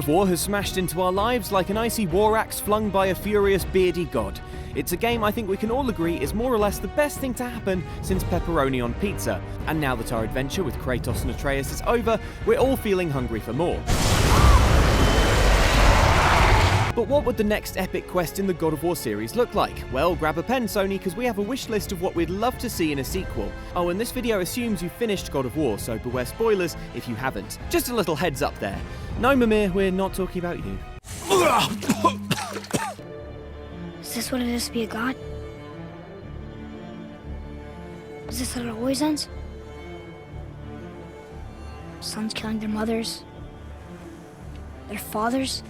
of War has smashed into our lives like an icy war axe flung by a furious beardy god. It's a game I think we can all agree is more or less the best thing to happen since pepperoni on pizza. And now that our adventure with Kratos and Atreus is over, we're all feeling hungry for more. But what would the next epic quest in the God of War series look like? Well, grab a pen, Sony, because we have a wish list of what we'd love to see in a sequel. Oh, and this video assumes you've finished God of War, so beware spoilers if you haven't. Just a little heads up there. No, Mimir, we're not talking about you. Is this what it is to be a god? Is this how it always ends? Sons killing their mothers? Their fathers?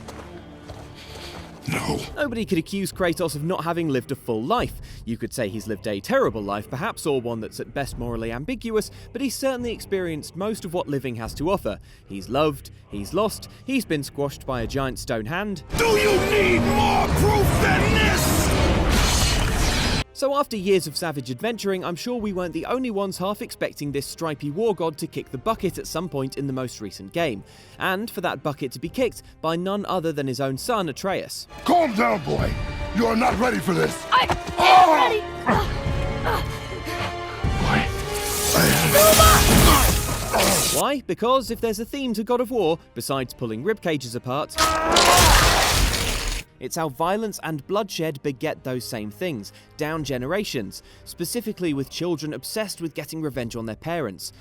No. Nobody could accuse Kratos of not having lived a full life. You could say he's lived a terrible life, perhaps, or one that's at best morally ambiguous, but he's certainly experienced most of what living has to offer. He's loved, he's lost, he's been squashed by a giant stone hand. Do you need more proof than this? So after years of savage adventuring, I'm sure we weren't the only ones half expecting this stripy war god to kick the bucket at some point in the most recent game. And for that bucket to be kicked by none other than his own son, Atreus. Calm down, boy. You are not ready for this. I'm ready! Why? Because if there's a theme to God of War, besides pulling rib cages apart, it's how violence and bloodshed beget those same things, down generations, specifically with children obsessed with getting revenge on their parents.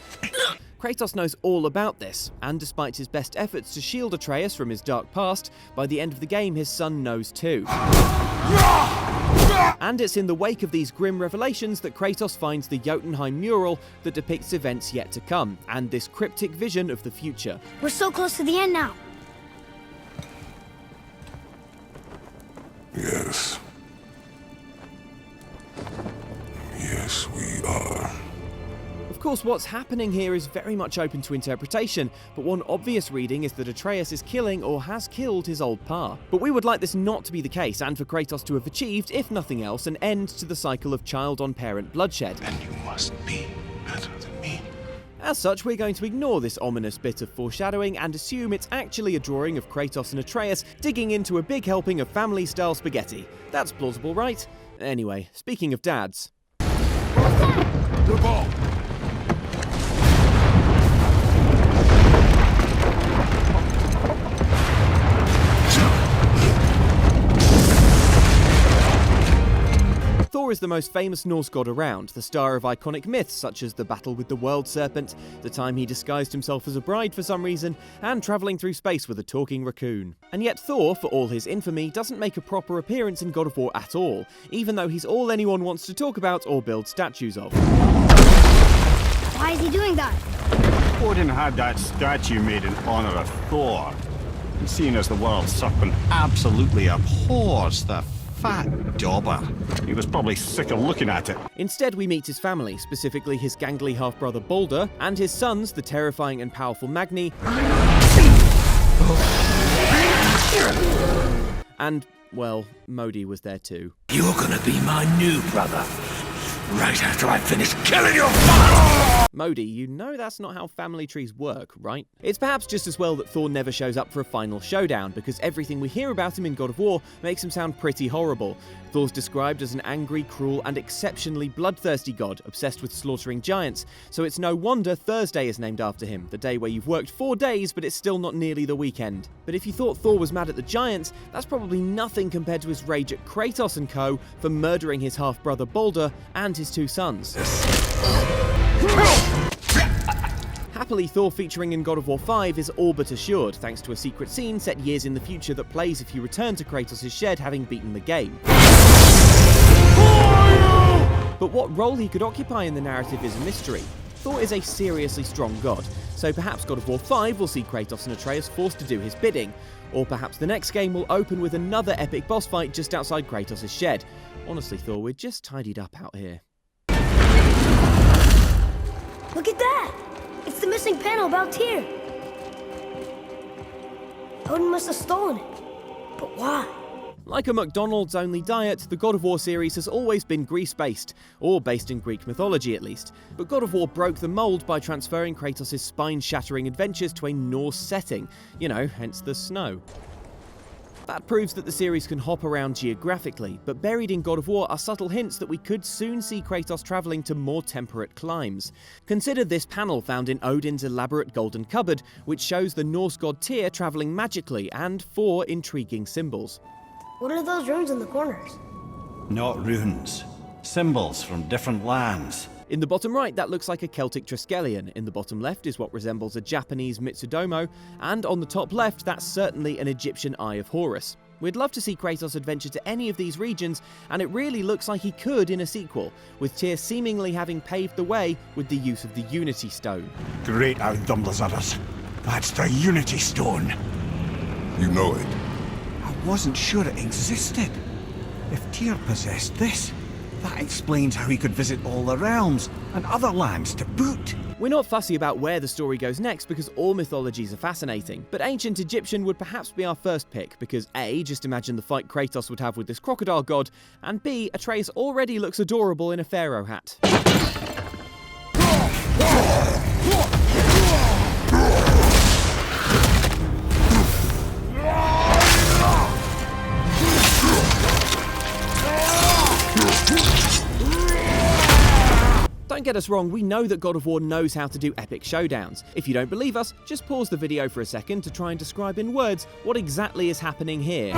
Kratos knows all about this, and despite his best efforts to shield Atreus from his dark past, by the end of the game his son knows too. And it's in the wake of these grim revelations that Kratos finds the Jotunheim mural that depicts events yet to come, and this cryptic vision of the future. We're so close to the end now. Yes. Yes, we are. Of course, what's happening here is very much open to interpretation, but one obvious reading is that Atreus is killing or has killed his old pa. But we would like this not to be the case, and for Kratos to have achieved, if nothing else, an end to the cycle of child-on-parent bloodshed. And you must be better than me. As such, we're going to ignore this ominous bit of foreshadowing and assume it's actually a drawing of Kratos and Atreus digging into a big helping of family-style spaghetti. That's plausible, right? Anyway, speaking of dads. The ball. Thor is the most famous Norse god around, the star of iconic myths such as the battle with the world serpent, the time he disguised himself as a bride for some reason, and travelling through space with a talking raccoon. And yet Thor, for all his infamy, doesn't make a proper appearance in God of War at all, even though he's all anyone wants to talk about or build statues of. Why is he doing that? Odin had that statue made in honor of Thor. And seeing as the world serpent absolutely abhors the fat dauber, he was probably sick of looking at it. Instead, we meet his family, specifically his gangly half-brother Balder, and his sons, the terrifying and powerful Magni, and, well, Modi was there too. You're gonna be my new brother, right after I finish killing your father! Modi, you know that's not how family trees work, right? It's perhaps just as well that Thor never shows up for a final showdown, because everything we hear about him in God of War makes him sound pretty horrible. Thor's described as an angry, cruel, and exceptionally bloodthirsty god, obsessed with slaughtering giants, so it's no wonder Thursday is named after him, the day where you've worked 4 days but it's still not nearly the weekend. But if you thought Thor was mad at the giants, that's probably nothing compared to his rage at Kratos and co. for murdering his half-brother Balder and his 2 sons. Happily, Thor featuring in God of War 5 is all but assured, thanks to a secret scene set years in the future that plays if you return to Kratos' shed having beaten the game. But what role he could occupy in the narrative is a mystery. Thor is a seriously strong god, so perhaps God of War 5 will see Kratos and Atreus forced to do his bidding, or perhaps the next game will open with another epic boss fight just outside Kratos' shed. Honestly, Thor, we're just tidied up out here. Look at that! It's the missing panel about Tyr. Odin must have stolen it. But why? Like a McDonald's only diet, the God of War series has always been Greece-based, or based in Greek mythology at least. But God of War broke the mold by transferring Kratos' spine-shattering adventures to a Norse setting, hence the snow. That proves that the series can hop around geographically, but buried in God of War are subtle hints that we could soon see Kratos travelling to more temperate climes. Consider this panel found in Odin's elaborate golden cupboard, which shows the Norse god Tyr travelling magically, and 4 intriguing symbols. What are those runes in the corners? Not runes. Symbols from different lands. In the bottom right, that looks like a Celtic Triskelion. In the bottom left is what resembles a Japanese Mitsudomo, and on the top left, that's certainly an Egyptian Eye of Horus. We'd love to see Kratos adventure to any of these regions, and it really looks like he could in a sequel, with Tyr seemingly having paved the way with the use of the Unity Stone. Great outnumbers others. That's the Unity Stone. You know it. I wasn't sure it existed. If Tyr possessed this, that explains how he could visit all the realms, and other lands to boot. We're not fussy about where the story goes next because all mythologies are fascinating, but ancient Egyptian would perhaps be our first pick because A, just imagine the fight Kratos would have with this crocodile god, and B, Atreus already looks adorable in a pharaoh hat. Don't get us wrong, we know that God of War knows how to do epic showdowns. If you don't believe us, just pause the video for a second to try and describe in words what exactly is happening here.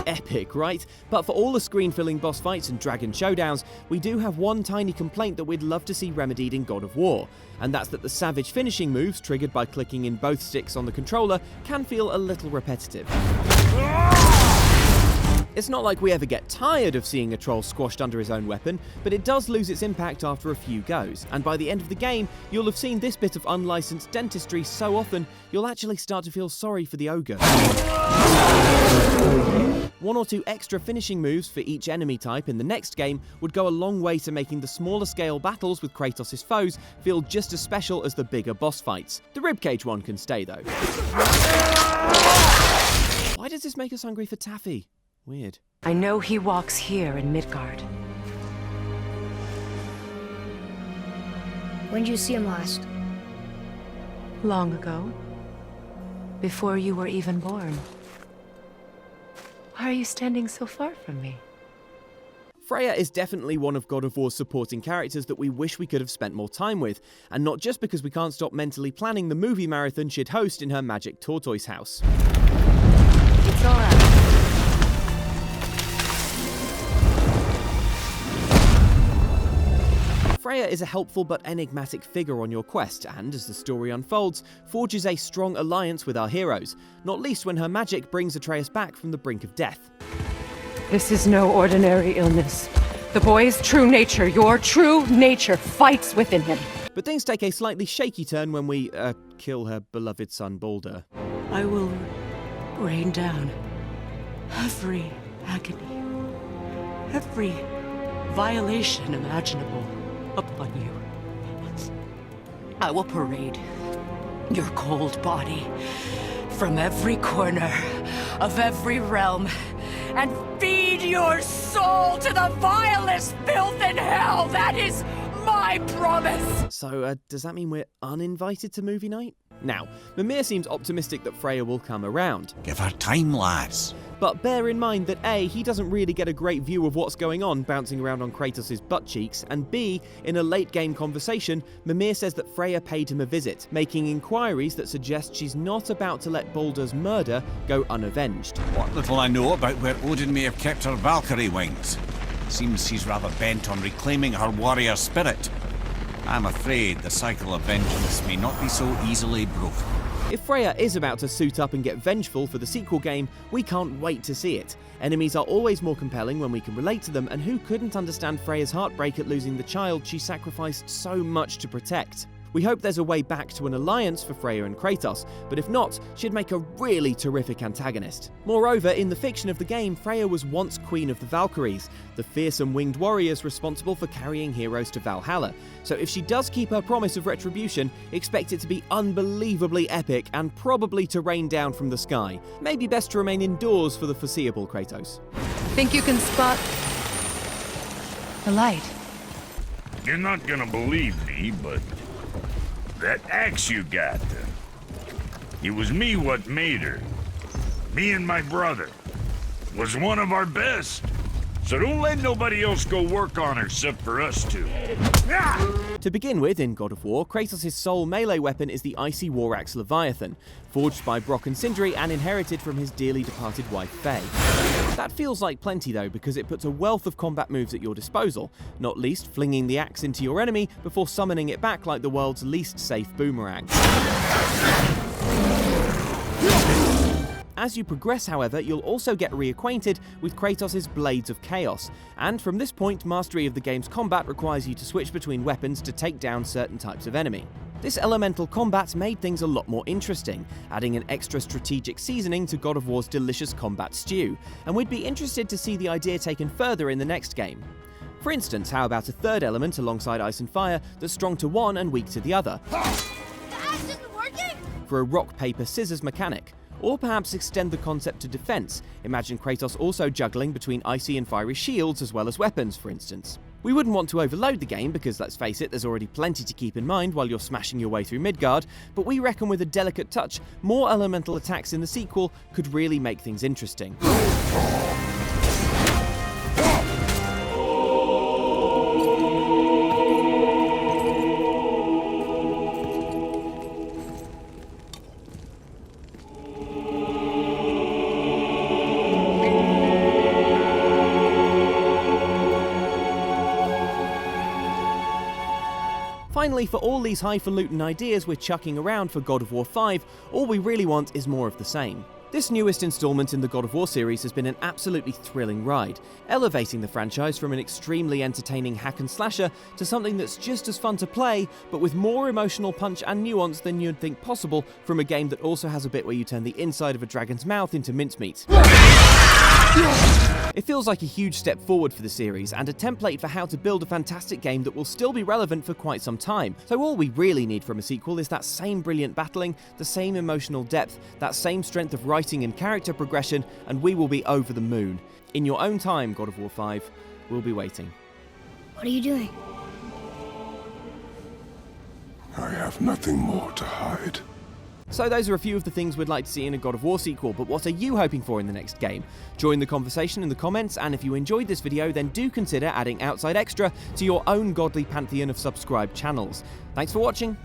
Epic, right? But for all the screen-filling boss fights and dragon showdowns, we do have one tiny complaint that we'd love to see remedied in God of War, and that's that the savage finishing moves, triggered by clicking in both sticks on the controller, can feel a little repetitive. It's not like we ever get tired of seeing a troll squashed under his own weapon, but it does lose its impact after a few goes, and by the end of the game, you'll have seen this bit of unlicensed dentistry so often, you'll actually start to feel sorry for the ogre. 1 or 2 extra finishing moves for each enemy type in the next game would go a long way to making the smaller scale battles with Kratos' foes feel just as special as the bigger boss fights. The ribcage one can stay though. Why does this make us hungry for taffy? Weird. I know he walks here in Midgard. When did you see him last? Long ago. Before you were even born. Why are you standing so far from me? Freya is definitely one of God of War's supporting characters that we wish we could have spent more time with, and not just because we can't stop mentally planning the movie marathon she'd host in her magic tortoise house. It's alright. Freya is a helpful but enigmatic figure on your quest, and as the story unfolds, forges a strong alliance with our heroes, not least when her magic brings Atreus back from the brink of death. This is no ordinary illness. The boy's true nature, your true nature, fights within him. But things take a slightly shaky turn when we, kill her beloved son Baldur. I will rain down every agony, every violation imaginable upon you. I will parade your cold body from every corner of every realm and feed your soul to the vilest filth in hell. That is my promise. So, does that mean we're uninvited to movie night? Now, Mimir seems optimistic that Freya will come around. Give her time, lads. But bear in mind that A, he doesn't really get a great view of what's going on bouncing around on Kratos' butt cheeks, and B, in a late game conversation, Mimir says that Freya paid him a visit, making inquiries that suggest she's not about to let Baldur's murder go unavenged. What little I know about where Odin may have kept her Valkyrie wings. Seems he's rather bent on reclaiming her warrior spirit. I'm afraid the cycle of vengeance may not be so easily broken. If Freya is about to suit up and get vengeful for the sequel game, we can't wait to see it. Enemies are always more compelling when we can relate to them, and who couldn't understand Freya's heartbreak at losing the child she sacrificed so much to protect? We hope there's a way back to an alliance for Freya and Kratos, but if not, she'd make a really terrific antagonist. Moreover, in the fiction of the game, Freya was once Queen of the Valkyries, the fearsome winged warriors responsible for carrying heroes to Valhalla. So if she does keep her promise of retribution, expect it to be unbelievably epic and probably to rain down from the sky. Maybe best to remain indoors for the foreseeable, Kratos. Think you can spot the light? You're not gonna believe me, but that axe you got, it was me what made her. Me and my brother. Was one of our best. So don't let nobody else go work on her except for us two. To begin with, in God of War, Kratos' sole melee weapon is the icy war axe Leviathan, forged by Brock and Sindri and inherited from his dearly departed wife Faye. That feels like plenty though, because it puts a wealth of combat moves at your disposal, not least flinging the axe into your enemy before summoning it back like the world's least safe boomerang. As you progress, however, you'll also get reacquainted with Kratos' Blades of Chaos, and from this point, mastery of the game's combat requires you to switch between weapons to take down certain types of enemy. This elemental combat made things a lot more interesting, adding an extra strategic seasoning to God of War's delicious combat stew, and we'd be interested to see the idea taken further in the next game. For instance, how about a third element alongside Ice and Fire that's strong to one and weak to the other? The axe isn't working? For a rock, paper, scissors mechanic. Or perhaps extend the concept to defense. Imagine Kratos also juggling between icy and fiery shields as well as weapons, for instance. We wouldn't want to overload the game because, let's face it, there's already plenty to keep in mind while you're smashing your way through Midgard, but we reckon with a delicate touch, more elemental attacks in the sequel could really make things interesting. Finally, for all these highfalutin ideas we're chucking around for God of War 5, all we really want is more of the same. This newest installment in the God of War series has been an absolutely thrilling ride, elevating the franchise from an extremely entertaining hack and slasher to something that's just as fun to play, but with more emotional punch and nuance than you'd think possible from a game that also has a bit where you turn the inside of a dragon's mouth into mincemeat. It feels like a huge step forward for the series, and a template for how to build a fantastic game that will still be relevant for quite some time. So all we really need from a sequel is that same brilliant battling, the same emotional depth, that same strength of writing and character progression, and we will be over the moon. In your own time, God of War 5, we'll be waiting. What are you doing? I have nothing more to hide. So those are a few of the things we'd like to see in a God of War sequel, but what are you hoping for in the next game? Join the conversation in the comments, and if you enjoyed this video, then do consider adding Outside Xtra to your own godly pantheon of subscribed channels. Thanks for watching.